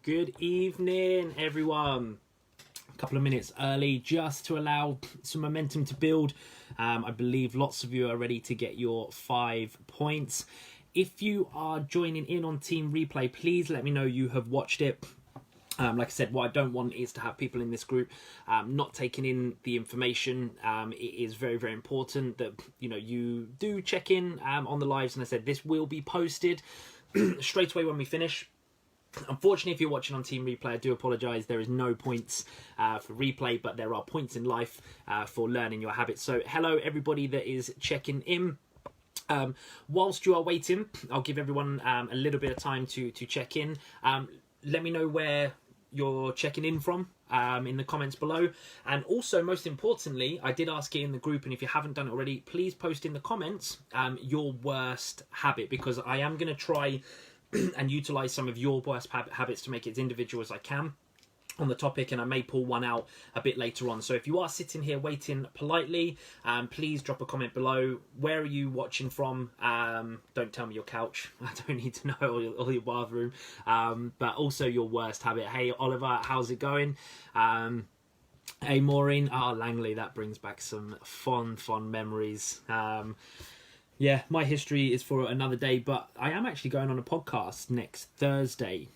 Good evening, everyone. A couple of minutes early just to allow some momentum to build. I believe lots of you are ready to get your 5 points. If you are joining in on Team Replay, please let me know you have watched it. Like I said, what I don't want is to have people in this group not taking in the information. It is very, very important that you do check in on the lives. And I said this will be posted straight away when we finish. Unfortunately, if you're watching on Team Replay, I do apologise. There is no points for replay, but there are points in life for learning your habits. So hello, everybody that is checking in. Whilst you are waiting, I'll give everyone a little bit of time to check in. Let me know where you're checking in from in the comments below. And also, most importantly, I did ask it in the group, and if you haven't done it already, please post in the comments your worst habit, because I am going to try and utilize some of your worst habits to make it as individual as I can on the topic, and I may pull one out a bit later on. So if you are sitting here waiting politely, please drop a comment below. Where are you watching from? Don't tell me your couch. I don't need to know, or your bathroom. But also your worst habit. Hey Oliver, how's it going? Hey Maureen. Langley, that brings back some fond memories. Yeah, my history is for another day, but I am actually going on a podcast next Thursday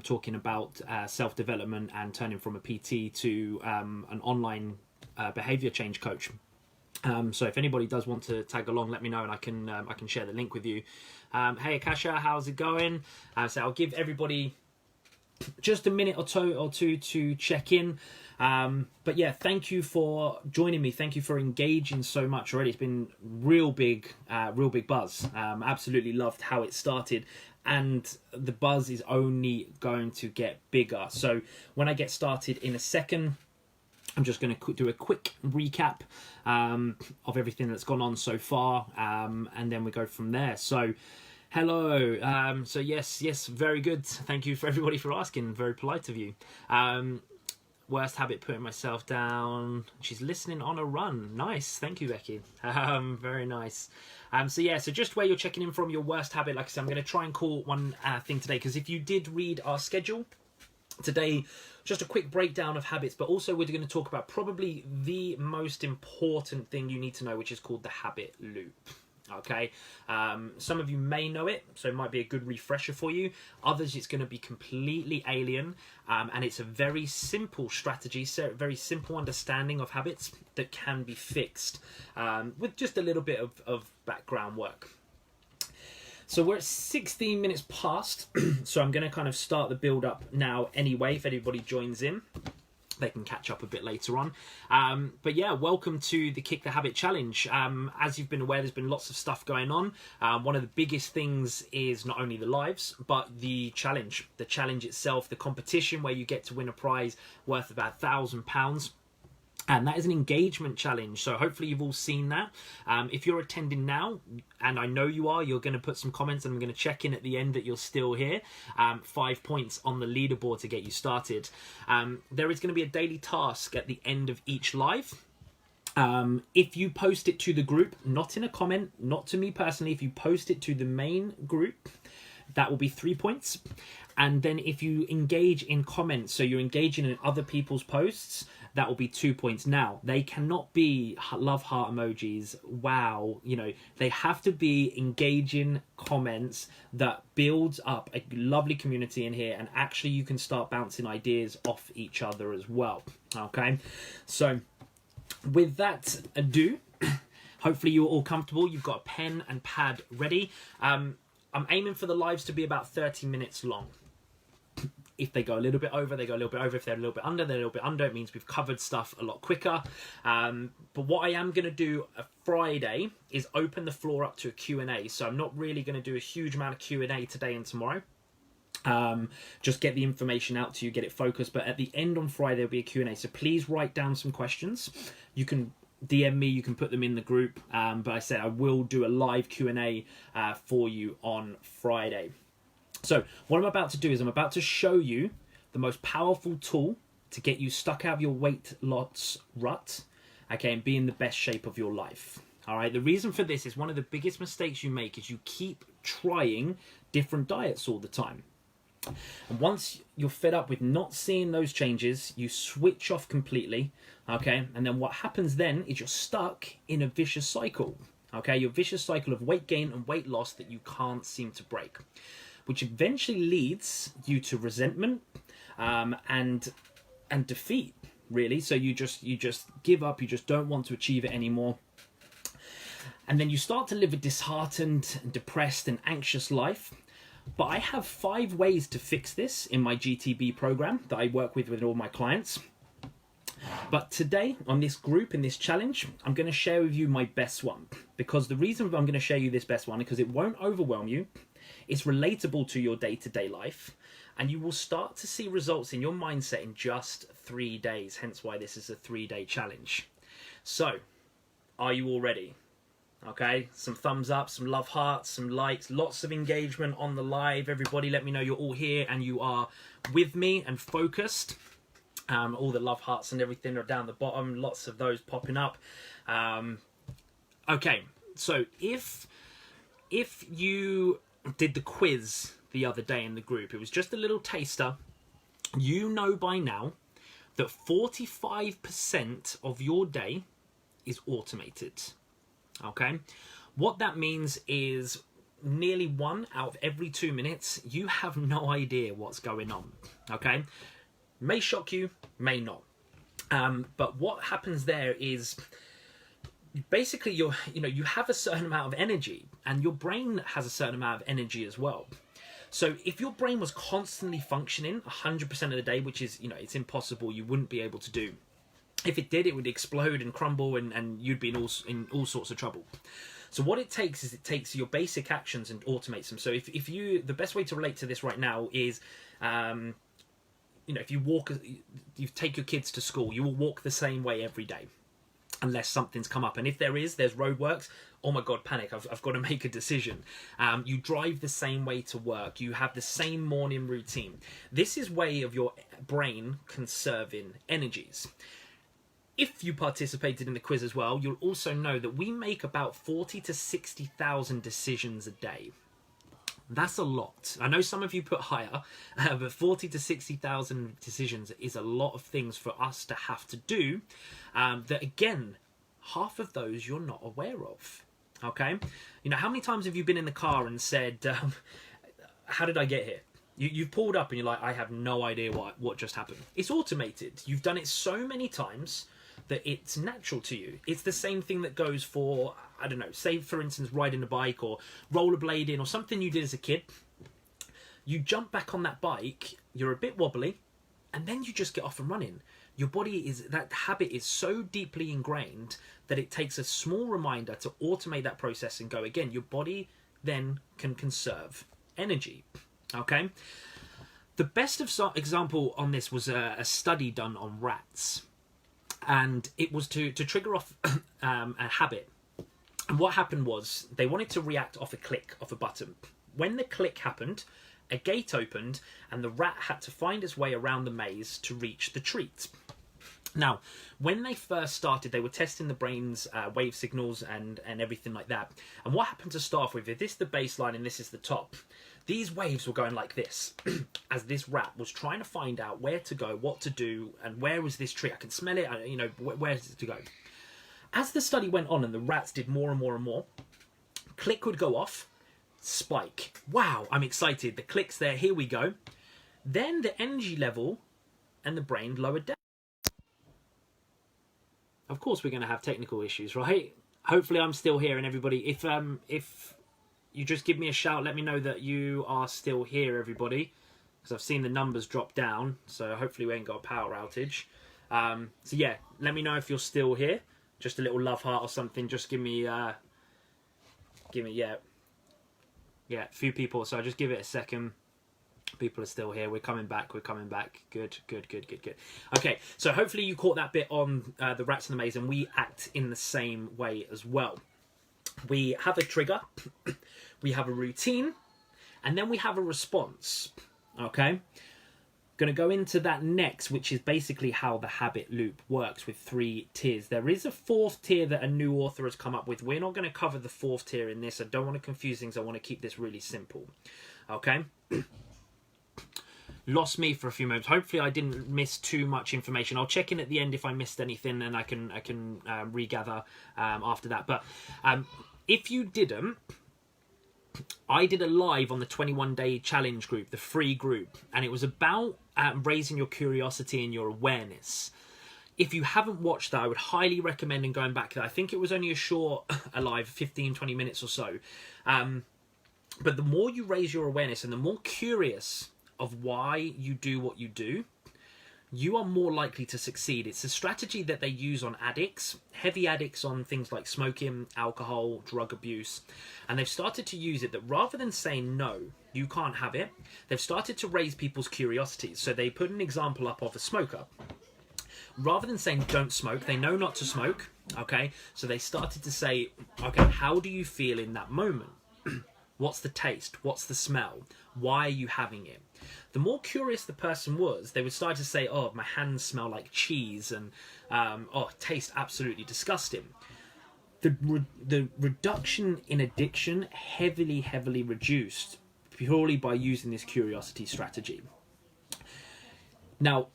talking about self-development and turning from a PT to an online behaviour change coach. So if anybody does want to tag along, let me know and I can share the link with you. Hey Akasha, how's it going? So I'll give everybody just a minute or two to check in. But yeah, thank you for joining me. Thank you for engaging so much already. It's been real big buzz. Absolutely loved how it started, and the buzz is only going to get bigger. So when I get started in a second, I'm just going to do a quick recap of everything that's gone on so far, and then we go from there. So hello. So yes, very good. Thank you for everybody for asking. Very polite of you. Worst habit, putting myself down. She's listening on a run. Nice. Thank you, Becky. Very nice. So just where you're checking in from, your worst habit, like I said, I'm going to try and call one thing today, because if you did read our schedule today, just a quick breakdown of habits, but also we're going to talk about probably the most important thing you need to know, which is called the habit loop. Okay, some of you may know it, so it might be a good refresher for you. Others, it's going to be completely alien, and it's a very simple strategy, so very simple understanding of habits that can be fixed with just a little bit of background work. So we're at 16 minutes past, so I'm going to kind of start the build up now anyway, if anybody joins in. They can catch up a bit later on. But yeah, welcome to the Kick the Habit Challenge. As you've been aware, there's been lots of stuff going on. One of the biggest things is not only the lives, but the challenge. The challenge itself, the competition where you get to win a prize worth about £1,000. And that is an engagement challenge. So hopefully you've all seen that. If you're attending now, and I know you are, you're going to put some comments, and I'm going to check in at the end that you're still here. 5 points on the leaderboard to get you started. There is going to be a daily task at the end of each live. If you post it to the group, not in a comment, not to me personally, if you post it to the main group, that will be 3 points. And then if you engage in comments, so you're engaging in other people's posts, that will be 2 points. Now, they cannot be love heart emojis. Wow. They have to be engaging comments that builds up a lovely community in here. And actually you can start bouncing ideas off each other as well. Okay. So with that ado, hopefully you're all comfortable. You've got a pen and pad ready. I'm aiming for the lives to be about 30 minutes long. If they go a little bit over, they go a little bit over. If they're a little bit under, they're a little bit under. It means we've covered stuff a lot quicker. But what I am going to do a Friday is open the floor up to a Q&A. So I'm not really going to do a huge amount of Q&A today and tomorrow. Just get the information out to you, get it focused. But at the end on Friday, there'll be a Q&A. So please write down some questions. You can DM me, you can put them in the group. But I said I will do a live Q&A for you on Friday. So what I'm about to do is I'm about to show you the most powerful tool to get you stuck out of your weight loss rut, okay, and be in the best shape of your life. All right. The reason for this is one of the biggest mistakes you make is you keep trying different diets all the time. And once you're fed up with not seeing those changes, you switch off completely, okay? And then what happens then is you're stuck in a vicious cycle, okay? Your vicious cycle of weight gain and weight loss that you can't seem to break, which eventually leads you to resentment and defeat, really. So you just give up, you just don't want to achieve it anymore. And then you start to live a disheartened, depressed, and anxious life. But I have 5 ways to fix this in my GTB program that I work with all my clients. But today, on this group, in this challenge, I'm going to share with you my best one. Because the reason I'm going to share you this best one is because it won't overwhelm you. It's relatable to your day-to-day life. And you will start to see results in your mindset in just 3 days. Hence why this is a 3-day challenge. So, are you all ready? Okay, some thumbs up, some love hearts, some likes, lots of engagement on the live. Everybody, let me know you're all here and you are with me and focused. All the love hearts and everything are down the bottom. Lots of those popping up. Okay, so if you did the quiz the other day in the group, it was just a little taster. You know by now that 45% of your day is automated. Okay, what that means is nearly 1 out of every 2 minutes, you have no idea what's going on. Okay, may shock you, may not. But what happens there is basically you have a certain amount of energy, and your brain has a certain amount of energy as well. So if your brain was constantly functioning 100% of the day, which is, it's impossible, you wouldn't be able to do. If it did, it would explode and crumble, and you'd be in all sorts of trouble. So what it takes is your basic actions and automates them. So if you, the best way to relate to this right now is, if you take your kids to school, you will walk the same way every day, unless something's come up. And if there's roadworks, oh my God, panic, I've got to make a decision. You drive the same way to work. You have the same morning routine. This is way of your brain conserving energies. If you participated in the quiz as well, you'll also know that we make about 40 to 60,000 decisions a day. That's a lot. I know some of you put higher, but 40 to 60,000 decisions is a lot of things for us to have to do. That again, half of those you're not aware of. Okay? How many times have you been in the car and said, how did I get here? You've pulled up and you're like, I have no idea what just happened. It's automated. You've done it so many times that it's natural to you. It's the same thing that goes for, I don't know, say for instance riding a bike or rollerblading or something you did as a kid. You jump back on that bike, you're a bit wobbly, and then you just get off and running. Your body that habit is so deeply ingrained that it takes a small reminder to automate that process and go again. Your body then can conserve energy. Okay? The best example on this was a study done on rats. And it was to trigger off a habit. And what happened was they wanted to react off a click of a button. When the click happened, a gate opened and the rat had to find its way around the maze to reach the treat. Now, when they first started, they were testing the brain's wave signals and everything like that. And what happened to start with, if this is the baseline and this is the top, these waves were going like this as this rat was trying to find out where to go, what to do, and where was this tree? I can smell it, where is it to go? As the study went on and the rats did more and more and more, click would go off, spike. Wow, I'm excited. The click's there, here we go. Then the energy level and the brain lowered down. Of course we're going to have technical issues, right? Hopefully I'm still here, and everybody, if you just give me a shout, let me know that you are still here, everybody, because I've seen the numbers drop down, so hopefully we ain't got a power outage. So yeah, let me know if you're still here. Just a little love heart or something. Just give me yeah, a few people. So just give it a second. People are still here. We're coming back. Good. Okay, so hopefully you caught that bit on the rats in the maze, and we act in the same way as well. We have a trigger, we have a routine, and then we have a response. Okay? Going to go into that next, which is basically how the habit loop works with 3 tiers. There is a 4th tier that a new author has come up with. We're not going to cover the 4th tier in this. I don't want to confuse things. I want to keep this really simple. Okay? lost me for a few moments. Hopefully I didn't miss too much information. I'll check in at the end if I missed anything, and I can regather after that. But if you didn't, I did a live on the 21-day challenge group, the free group, and it was about raising your curiosity and your awareness. If you haven't watched that, I would highly recommend going back there. I think it was only a short live, 15-20 minutes or so. But the more you raise your awareness and the more curious of why you do what you do, you are more likely to succeed. It's a strategy that they use on addicts, heavy addicts on things like smoking, alcohol, drug abuse. And they've started to use it that rather than saying, no, you can't have it, they've started to raise people's curiosities. So they put an example up of a smoker. Rather than saying, don't smoke, they know not to smoke, okay? So they started to say, okay, how do you feel in that moment? What's the taste? What's the smell? Why are you having it? The more curious the person was, they would start to say, oh, my hands smell like cheese, and oh, it tastes absolutely disgusting. The reduction in addiction heavily reduced purely by using this curiosity strategy. Now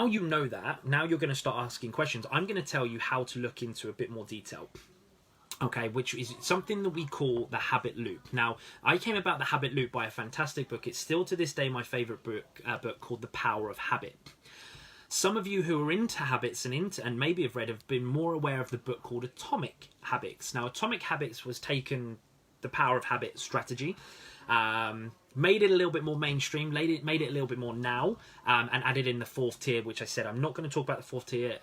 you know that. Now you're going to start asking questions. I'm going to tell you how to look into a bit more detail. Okay, which is something that we call the habit loop. Now, I came about the habit loop by a fantastic book. It's still to this day my favorite book called The Power of Habit. Some of you who are into habits and maybe have read have been more aware of the book called Atomic Habits. Now, Atomic Habits was taken the Power of Habit strategy, made it a little bit more mainstream, made it a little bit more now, and added in the fourth tier, which I said I'm not going to talk about the fourth tier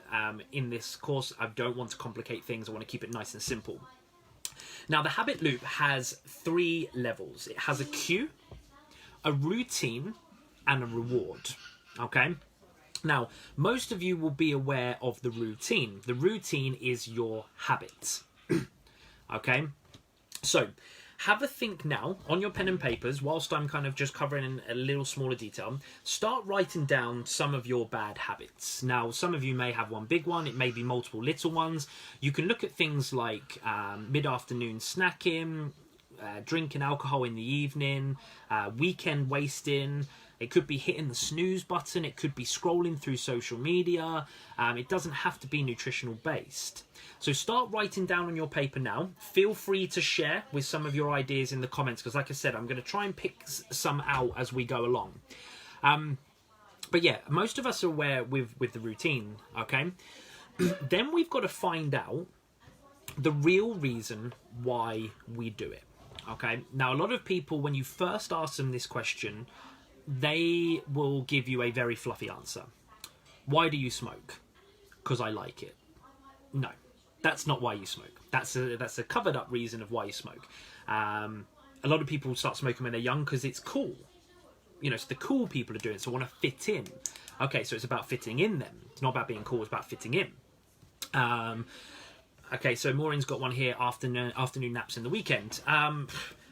in this course. I don't want to complicate things. I want to keep it nice and simple. Now, the habit loop has 3 levels. It has a cue, a routine, and a reward. Okay? Now, most of you will be aware of the routine. The routine is your habits. Okay? So, have a think now on your pen and papers, whilst I'm kind of just covering in a little smaller detail. Start writing down some of your bad habits. Now, some of you may have one big one. It may be multiple little ones. You can look at things like mid-afternoon snacking, drinking alcohol in the evening, weekend wasting. It could be hitting the snooze button. It could be scrolling through social media. It doesn't have to be nutritional based. So start writing down on your paper now. Feel free to share with some of your ideas in the comments, because like I said, I'm going to try and pick some out as we go along. But yeah, most of us are aware with the routine, okay? Then we've got to find out the real reason why we do it, okay? Now, a lot of people, when you first ask them this question, they will give you a very fluffy answer. Why do you smoke? Because I like it. No, that's not why you smoke. That's a covered up reason of why you smoke. A lot of people start smoking when they're young because it's cool. You know, so the cool people are doing it, so want to fit in. Okay, so it's about fitting in then. It's not about being cool, it's about fitting in. Okay, so Maureen's got one here, afternoon naps in the weekend.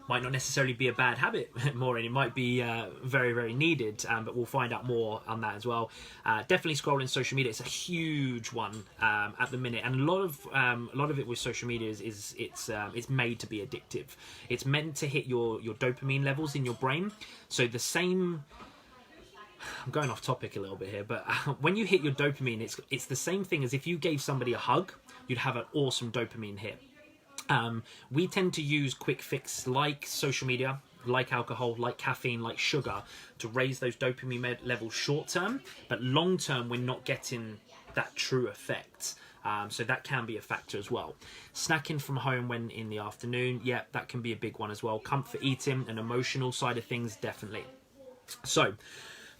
Might not necessarily be a bad habit, Maureen. It might be very needed, but we'll find out more on that as well. Definitely scrolling social media. It's a huge one at the minute, and a lot of it with social media is it's made to be addictive. It's meant to hit your dopamine levels in your brain. So the same. I'm going off topic a little bit here, but when you hit your dopamine, it's the same thing as if you gave somebody a hug. You'd have an awesome dopamine hit. We tend to use quick fix like social media, like alcohol, like caffeine, like sugar to raise those dopamine levels short term, but long term we're not getting that true effect. So that can be a factor as well. Snacking from home when in the afternoon, yeah, that can be a big one as well. Comfort eating and emotional side of things, definitely. So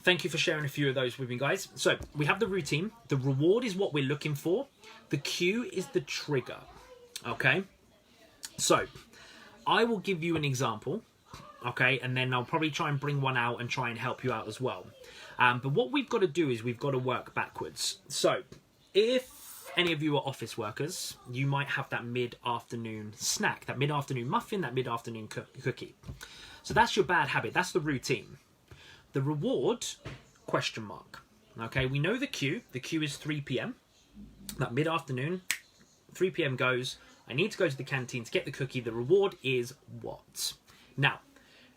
thank you for sharing a few of those with me, guys. So we have the routine. The reward is what we're looking for. The cue is the trigger. Okay. So, I will give you an example, okay, and then I'll probably try and bring one out and try and help you out as well. But what we've got to do is we've got to work backwards. So, if any of you are office workers, you might have that mid-afternoon snack, that mid-afternoon muffin, that mid-afternoon cookie. So that's your bad habit. That's the routine. The reward, question mark. Okay, we know the cue. The cue is 3 p.m. That mid-afternoon, 3 p.m. goes. I need to go to the canteen to get the cookie. The reward is what? Now,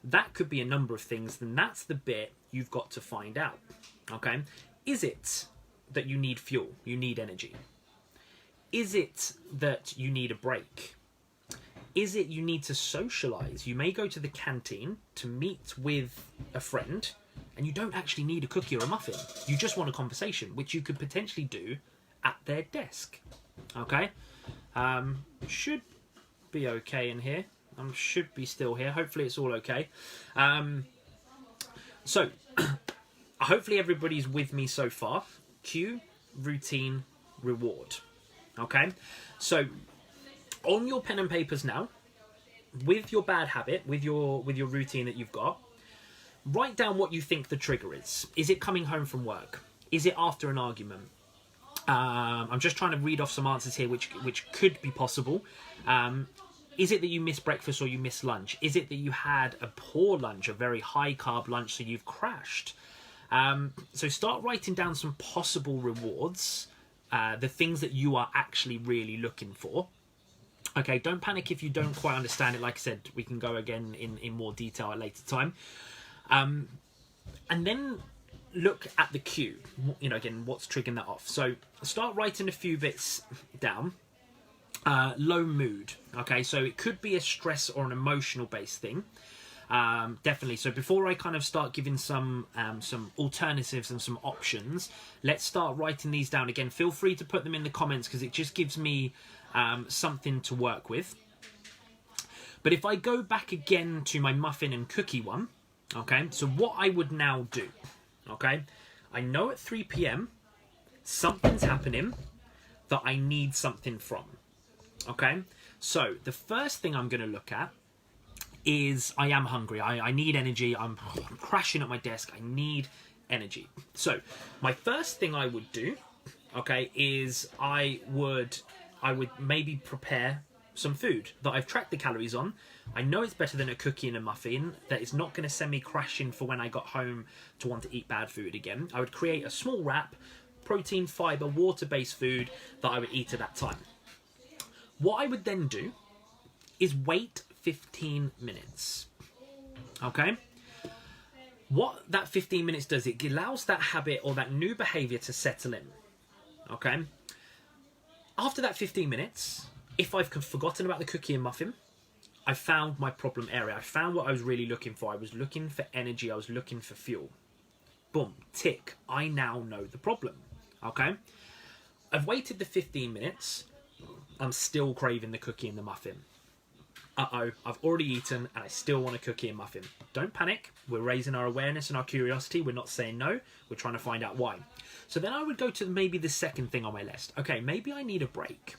That could be a number of things. Then that's the bit you've got to find out. Okay, is it that you need fuel, you need energy? Is it that you need a break? Is it you need to socialize? You may go to the canteen to meet with a friend and you don't actually need a cookie or a muffin. You just want a conversation, which you could potentially do at their desk. Okay? Should be okay in here. Should be still here. Hopefully it's all okay. So, hopefully everybody's with me so far. Cue, routine, reward. Okay? So, on your pen and papers now, with your bad habit, with your routine that you've got, write down what you think the trigger is. Is it coming home from work? Is it after an argument? I'm just trying to read off some answers here, which could be possible. Is it that you miss breakfast or you miss lunch? Is it that you had a poor lunch, a very high carb lunch, so you've crashed? So start writing down some possible rewards, the things that you are actually really looking for. Okay, don't panic if you don't quite understand it. Like I said, we can go again in more detail at a later time. And then look at the cue. You know, again, what's triggering that off. So start writing a few bits down. Low mood. Okay, so it could be a stress or an emotional based thing. Definitely. So before I kind of start giving some alternatives and some options, let's start writing these down. Again, feel free to put them in the comments because it just gives me something to work with. But if I go back again to my muffin and cookie one, okay, so what I would now do, okay, I know at 3 p.m. something's happening that I need something from. Okay, so the first thing I'm going to look at is I am hungry. I need energy. I'm crashing at my desk. I need energy. So my first thing I would do, okay, is I would maybe prepare some food that I've tracked the calories on. I know it's better than a cookie and a muffin, that it's not going to send me crashing for when I got home to want to eat bad food again. I would create a small wrap, protein, fiber, water-based food that I would eat at that time. What I would then do is wait 15 minutes. Okay? What that 15 minutes does, it allows that habit or that new behavior to settle in. Okay? After that 15 minutes, if I've forgotten about the cookie and muffin, I found my problem area. I found what I was really looking for. I was looking for energy. I was looking for fuel. Boom, tick. I now know the problem. Okay? I've waited the 15 minutes. I'm still craving the cookie and the muffin. Uh-oh, I've already eaten and I still want a cookie and muffin. Don't panic. We're raising our awareness and our curiosity. We're not saying no. We're trying to find out why. So then I would go to maybe the second thing on my list. Okay, maybe I need a break.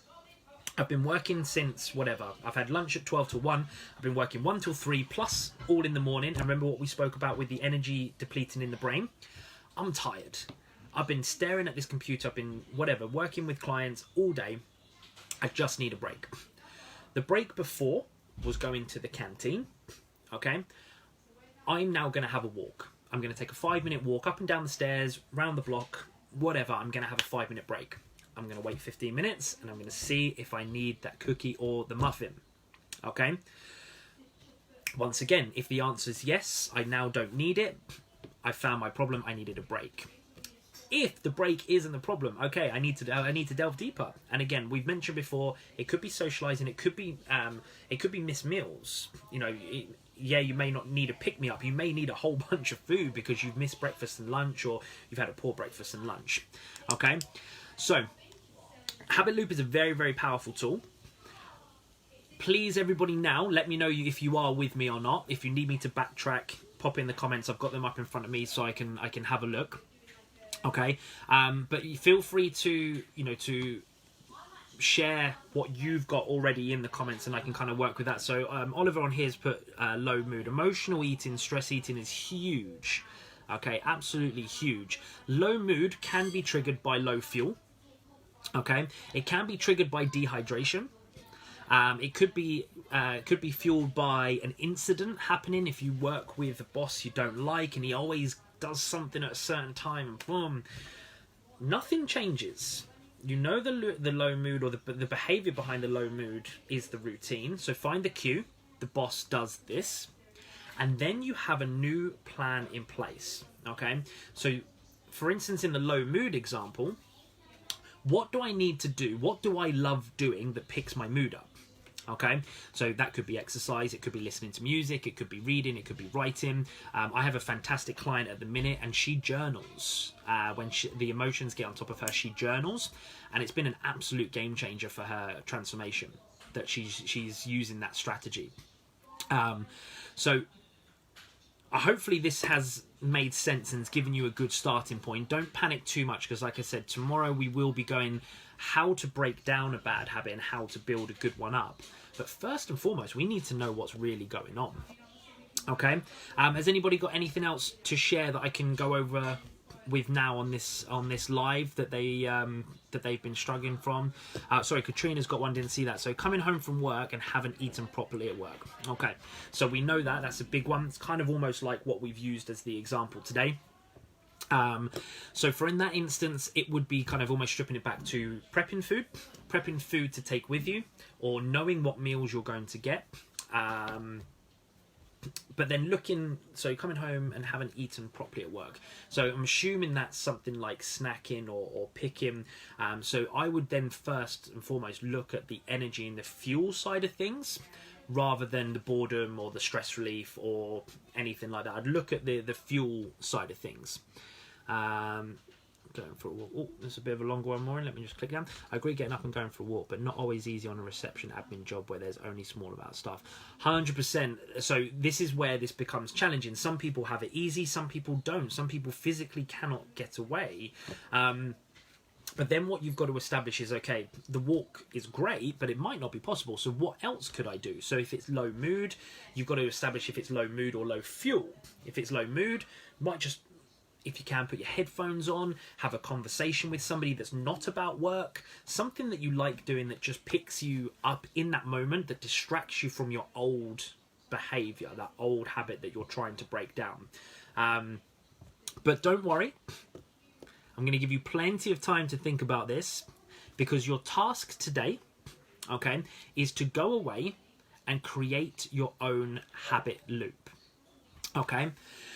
I've been working since whatever. I've had lunch at 12 to 1. I've been working 1 till 3 plus all in the morning. And remember what we spoke about with the energy depleting in the brain? I'm tired. I've been staring at this computer. I've been working with clients all day. I just need a break. The break before was going to the canteen. Okay. I'm now going to have a walk. I'm going to take a 5-minute walk up and down the stairs, round the block, whatever. I'm going to have a 5-minute break. I'm going to wait 15 minutes and I'm going to see if I need that cookie or the muffin. Okay. Once again, if the answer is yes, I now don't need it. I found my problem. I needed a break. If the break isn't the problem, okay, I need to delve deeper. And again, we've mentioned before, it could be socializing, it could be missed meals. You know, you may not need a pick-me-up. You may need a whole bunch of food because you've missed breakfast and lunch, or you've had a poor breakfast and lunch. Okay, so Habit Loop is a very, very powerful tool. Please, everybody, now let me know if you are with me or not. If you need me to backtrack, pop in the comments. I've got them up in front of me so I can have a look. Okay, but feel free to share what you've got already in the comments, and I can kind of work with that. So Oliver on here has put low mood. Emotional eating, stress eating is huge. Okay, absolutely huge. Low mood can be triggered by low fuel. Okay, it can be triggered by dehydration. It could be fueled by an incident happening. If you work with a boss you don't like and he always does something at a certain time and boom, nothing changes. You know the low mood or the behavior behind the low mood is the routine. So find the cue. The boss does this. and then you have a new plan in place. Okay, so for instance, in the low mood example, what do I need to do? What do I love doing that picks my mood up? Okay, so that could be exercise, it could be listening to music, it could be reading, it could be writing. I have a fantastic client at the minute, and she journals. When the emotions get on top of her, she journals, and it's been an absolute game changer for her transformation, that she's using that strategy. So hopefully this has made sense and has given you a good starting point. Don't panic too much, because like I said, tomorrow we will be going how to break down a bad habit and how to build a good one up. But first and foremost, we need to know what's really going on. Okay, has anybody got anything else to share that I can go over with now on this live that they've been struggling from? Sorry, Katrina's got one, didn't see that. So coming home from work and haven't eaten properly at work. Okay, so we know that's a big one. It's kind of almost like what we've used as the example today. So for in that instance, it would be kind of almost stripping it back to prepping food to take with you, or knowing what meals you're going to get. But then so coming home and haven't eaten properly at work. So I'm assuming that's something like snacking or picking. So I would then first and foremost look at the energy and the fuel side of things, rather than the boredom or the stress relief or anything like that. I'd look at the fuel side of things. Going for a walk. Oh, there's a bit of a longer one more. Let me just click down. I agree, getting up and going for a walk, but not always easy on a reception admin job where there's only small amount of staff. 100%. So this is where this becomes challenging. Some people have it easy, some people don't. Some people physically cannot get away. But then what you've got to establish is, okay, the walk is great, but it might not be possible. So what else could I do? So if it's low mood, you've got to establish if it's low mood or low fuel. If it's low mood, might just, if you can, put your headphones on, have a conversation with somebody that's not about work, something that you like doing that just picks you up in that moment, that distracts you from your old behavior, that old habit that you're trying to break down. But don't worry, I'm going to give you plenty of time to think about this, because your task today, okay, is to go away and create your own habit loop. Okay,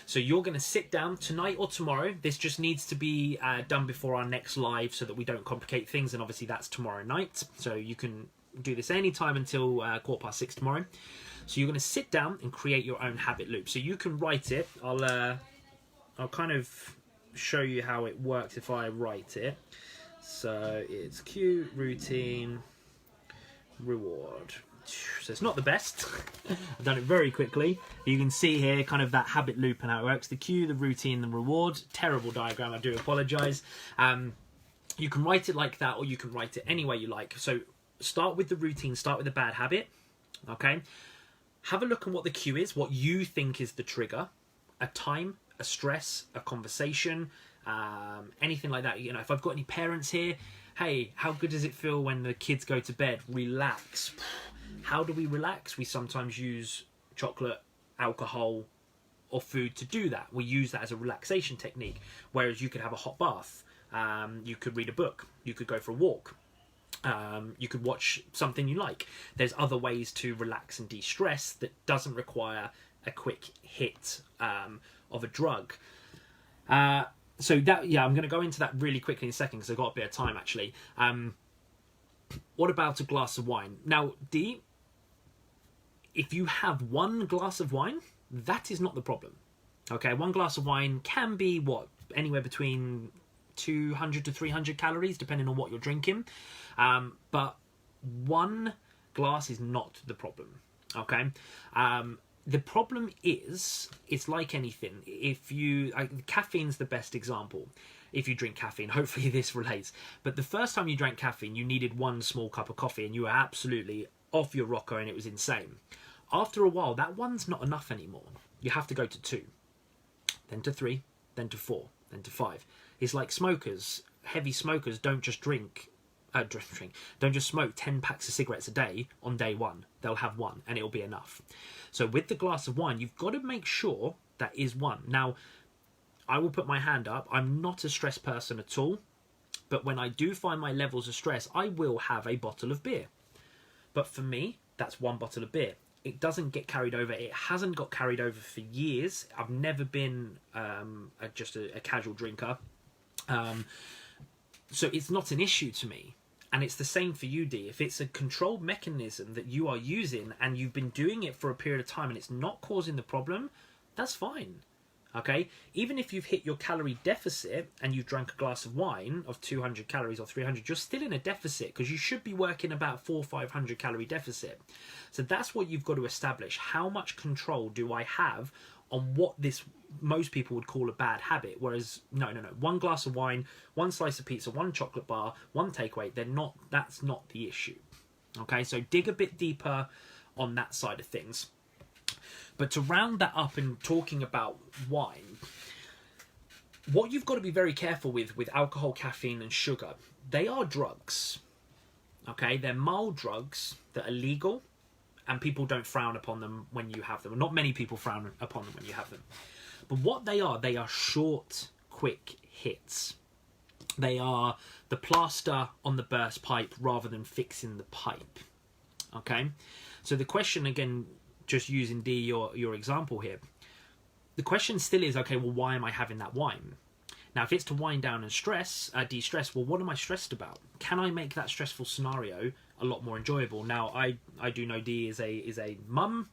so you're going to sit down tonight or tomorrow. This just needs to be done before our next live so that we don't complicate things. And obviously that's tomorrow night. So you can do this anytime until 6:15 tomorrow. So you're going to sit down and create your own habit loop. So you can write it. I'll kind of show you how it works if I write it. So it's cue, routine, reward. So it's not the best. I've done it very quickly. You can see here kind of that habit loop and how it works. The cue, the routine, the reward. Terrible diagram, I do apologise. You can write it like that, or you can write it any way you like. So start with the routine, start with the bad habit. Okay. Have a look at what the cue is, what you think is the trigger. A time, a stress, a conversation, anything like that. You know, if I've got any parents here, hey, how good does it feel when the kids go to bed? Relax. How do we relax? We sometimes use chocolate, alcohol, or food to do that. We use that as a relaxation technique. Whereas you could have a hot bath. You could read a book. You could go for a walk. You could watch something you like. There's other ways to relax and de-stress that doesn't require a quick hit of a drug. So that, yeah, I'm going to go into that really quickly in a second because I've got a bit of time actually. What about a glass of wine? Now, D, if you have one glass of wine, that is not the problem. Okay, one glass of wine can be anywhere between 200 to 300 calories, depending on what you're drinking. But one glass is not the problem. Okay. The problem is, it's like anything. Caffeine's the best example. If you drink caffeine, hopefully this relates. But the first time you drank caffeine, you needed one small cup of coffee and you were absolutely off your rocker and it was insane. After a while, that one's not enough anymore. You have to go to 2, then to 3, then to 4, then to 5. It's like smokers. Heavy smokers don't just don't just smoke 10 packs of cigarettes a day on day one. They'll have one and it'll be enough. So with the glass of wine, you've got to make sure that is one. Now, I will put my hand up. I'm not a stressed person at all. But when I do find my levels of stress, I will have a bottle of beer. But for me, that's one bottle of beer. It doesn't get carried over. It hasn't got carried over for years. I've never been just a casual drinker. So it's not an issue to me. And it's the same for you, D. If it's a controlled mechanism that you are using and you've been doing it for a period of time and it's not causing the problem, that's fine. Okay? Even if you've hit your calorie deficit and you've drank a glass of wine of 200 calories or 300, you're still in a deficit because you should be working about 400 or 500 calorie deficit. So that's what you've got to establish. How much control do I have on what this most people would call a bad habit? Whereas no, one glass of wine, one slice of pizza, one chocolate bar, one takeaway, that's not the issue. Okay, so dig a bit deeper on that side of things. But to round that up and talking about wine, what you've got to be very careful with alcohol, caffeine and sugar, they are drugs. Okay, they're mild drugs that are legal and people don't frown upon them when you have them. Not many people frown upon them when you have them. But what they are short, quick hits. They are the plaster on the burst pipe rather than fixing the pipe. Okay? So the question, again, just using D, your example here, the question still is, okay, well, why am I having that wine? Now, if it's to wind down and de-stress, well, what am I stressed about? Can I make that stressful scenario a lot more enjoyable? Now, I do know D is a mum.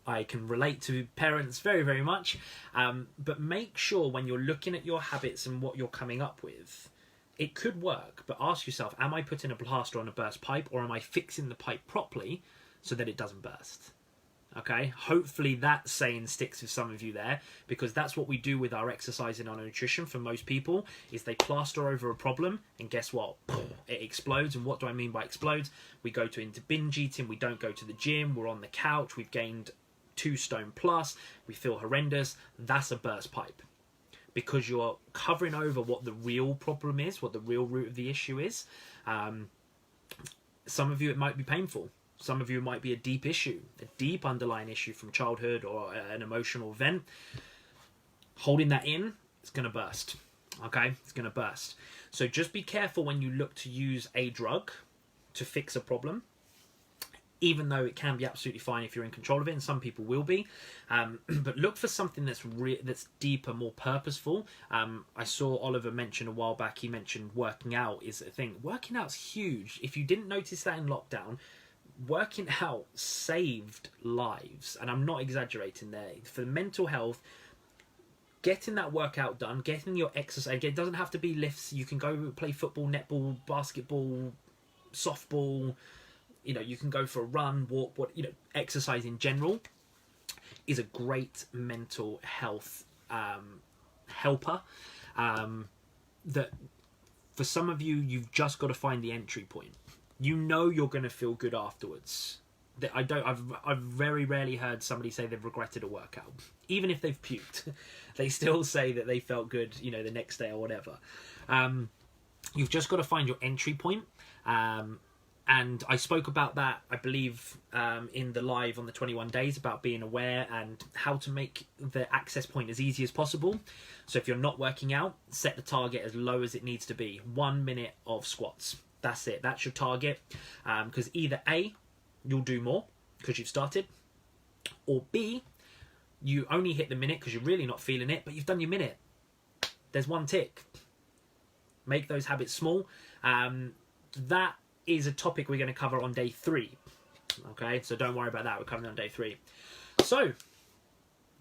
I can relate to parents very, very much. But make sure when you're looking at your habits and what you're coming up with, it could work, but ask yourself, am I putting a plaster on a burst pipe or am I fixing the pipe properly so that it doesn't burst? Okay, hopefully that saying sticks with some of you there, because that's what we do with our exercise and our nutrition for most people, is they plaster over a problem and guess what? It explodes. And what do I mean by explodes? We go into binge eating, we don't go to the gym, we're on the couch, we've gained 2 stone plus, we feel horrendous. That's a burst pipe, because you're covering over what the real problem is, what the real root of the issue is. Some of you, it might be painful. Some of you, might be a deep issue, a deep underlying issue from childhood or an emotional event. Holding that in, it's going to burst. Okay, it's going to burst. So just be careful when you look to use a drug to fix a problem, even though it can be absolutely fine if you're in control of it, and some people will be. But look for something that's deeper, more purposeful. I saw Oliver mention a while back, he mentioned working out is a thing. Working out's huge. If you didn't notice that in lockdown, working out saved lives, and I'm not exaggerating there. For the mental health, getting that workout done, getting your exercise, it doesn't have to be lifts. You can go play football, netball, basketball, softball. You can go for a run, walk. Exercise in general is a great mental health helper. That for some of you, you've just got to find the entry point. You're going to feel good afterwards. I've very rarely heard somebody say they've regretted a workout. Even if they've puked, they still say that they felt good, the next day or whatever. You've just got to find your entry point. And I spoke about that, I believe, in the live on the 21 days about being aware and how to make the access point as easy as possible. So if you're not working out, set the target as low as it needs to be. 1 minute of squats. That's it. That's your target. Because either A, you'll do more because you've started, or B, you only hit the minute because you're really not feeling it, but you've done your minute. There's one tick. Make those habits small. That is a topic we're going to cover on day 3. Okay, so don't worry about that. We're covering on day 3. So,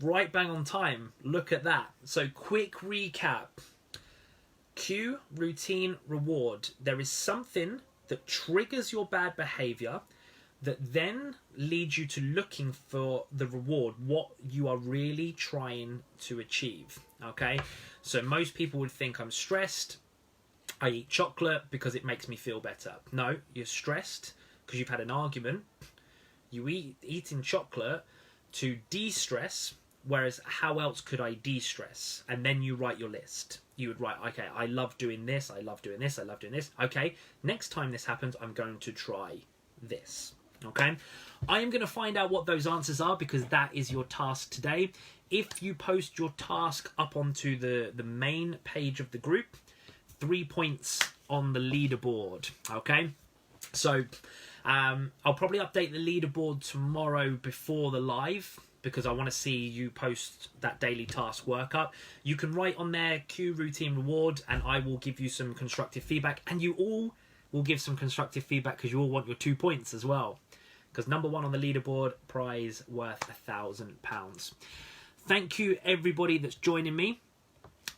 right bang on time. Look at that. So, quick recap. Cue, routine, reward. There is something that triggers your bad behavior that then leads you to looking for the reward, what you are really trying to achieve. Okay, so most people would think, I'm stressed, I eat chocolate because it makes me feel better. No, you're stressed because you've had an argument. You eating chocolate to de-stress, whereas how else could I de-stress? And then you write your list. You would write, okay, I love doing this, I love doing this, I love doing this. Okay, next time this happens, I'm going to try this. Okay, I am going to find out what those answers are, because that is your task today. If you post your task up onto the main page of the group, 3 points on the leaderboard. Okay, so I'll probably update the leaderboard tomorrow before the live, because I want to see you post that daily task workup. You can write on there Q routine reward, and I will give you some constructive feedback, and you all will give some constructive feedback because you all want your 2 points as well. Because number 1 on the leaderboard, prize worth £1,000. Thank you everybody that's joining me.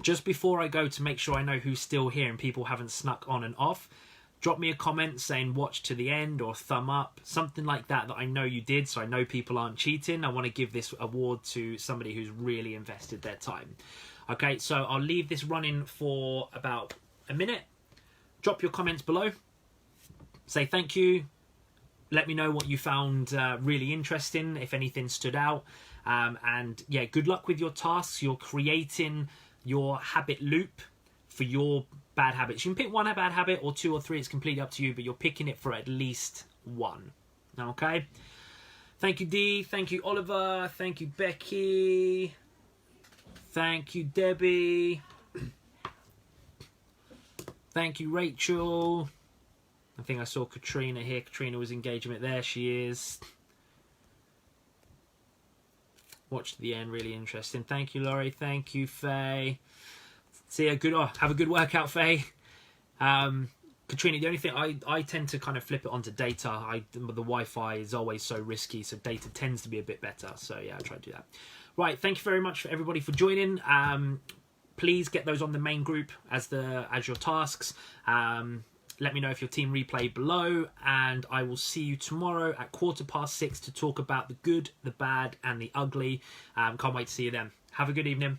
Just before I go, to make sure I know who's still here and people haven't snuck on and off, drop me a comment saying watch to the end or thumb up, something like that I know you did, so I know people aren't cheating. I want to give this award to somebody who's really invested their time. Okay, so I'll leave this running for about a minute. Drop your comments below. Say thank you. Let me know what you found really interesting, if anything stood out. And yeah, good luck with your tasks. You're creating your habit loop for your bad habits. You can pick 1 bad habit or 2 or 3. It's completely up to you, but you're picking it for at least 1. Okay? Thank you, Dee. Thank you, Oliver. Thank you, Becky. Thank you, Debbie. Thank you, Rachel. I think I saw Katrina here. Katrina was engaging it. There she is. Watch to the end. Really interesting. Thank you, Laurie. Thank you, Faye. See ya. Good. Oh, have a good workout, Faye. Katrina, the only thing I tend to kind of flip it onto data. The Wi-Fi is always so risky, so data tends to be a bit better. So yeah, I try to do that. Right. Thank you very much for everybody for joining. Please get those on the main group as your tasks. Let me know if your team replay below, and I will see you tomorrow at 6:15 to talk about the good, the bad, and the ugly. Can't wait to see you then. Have a good evening.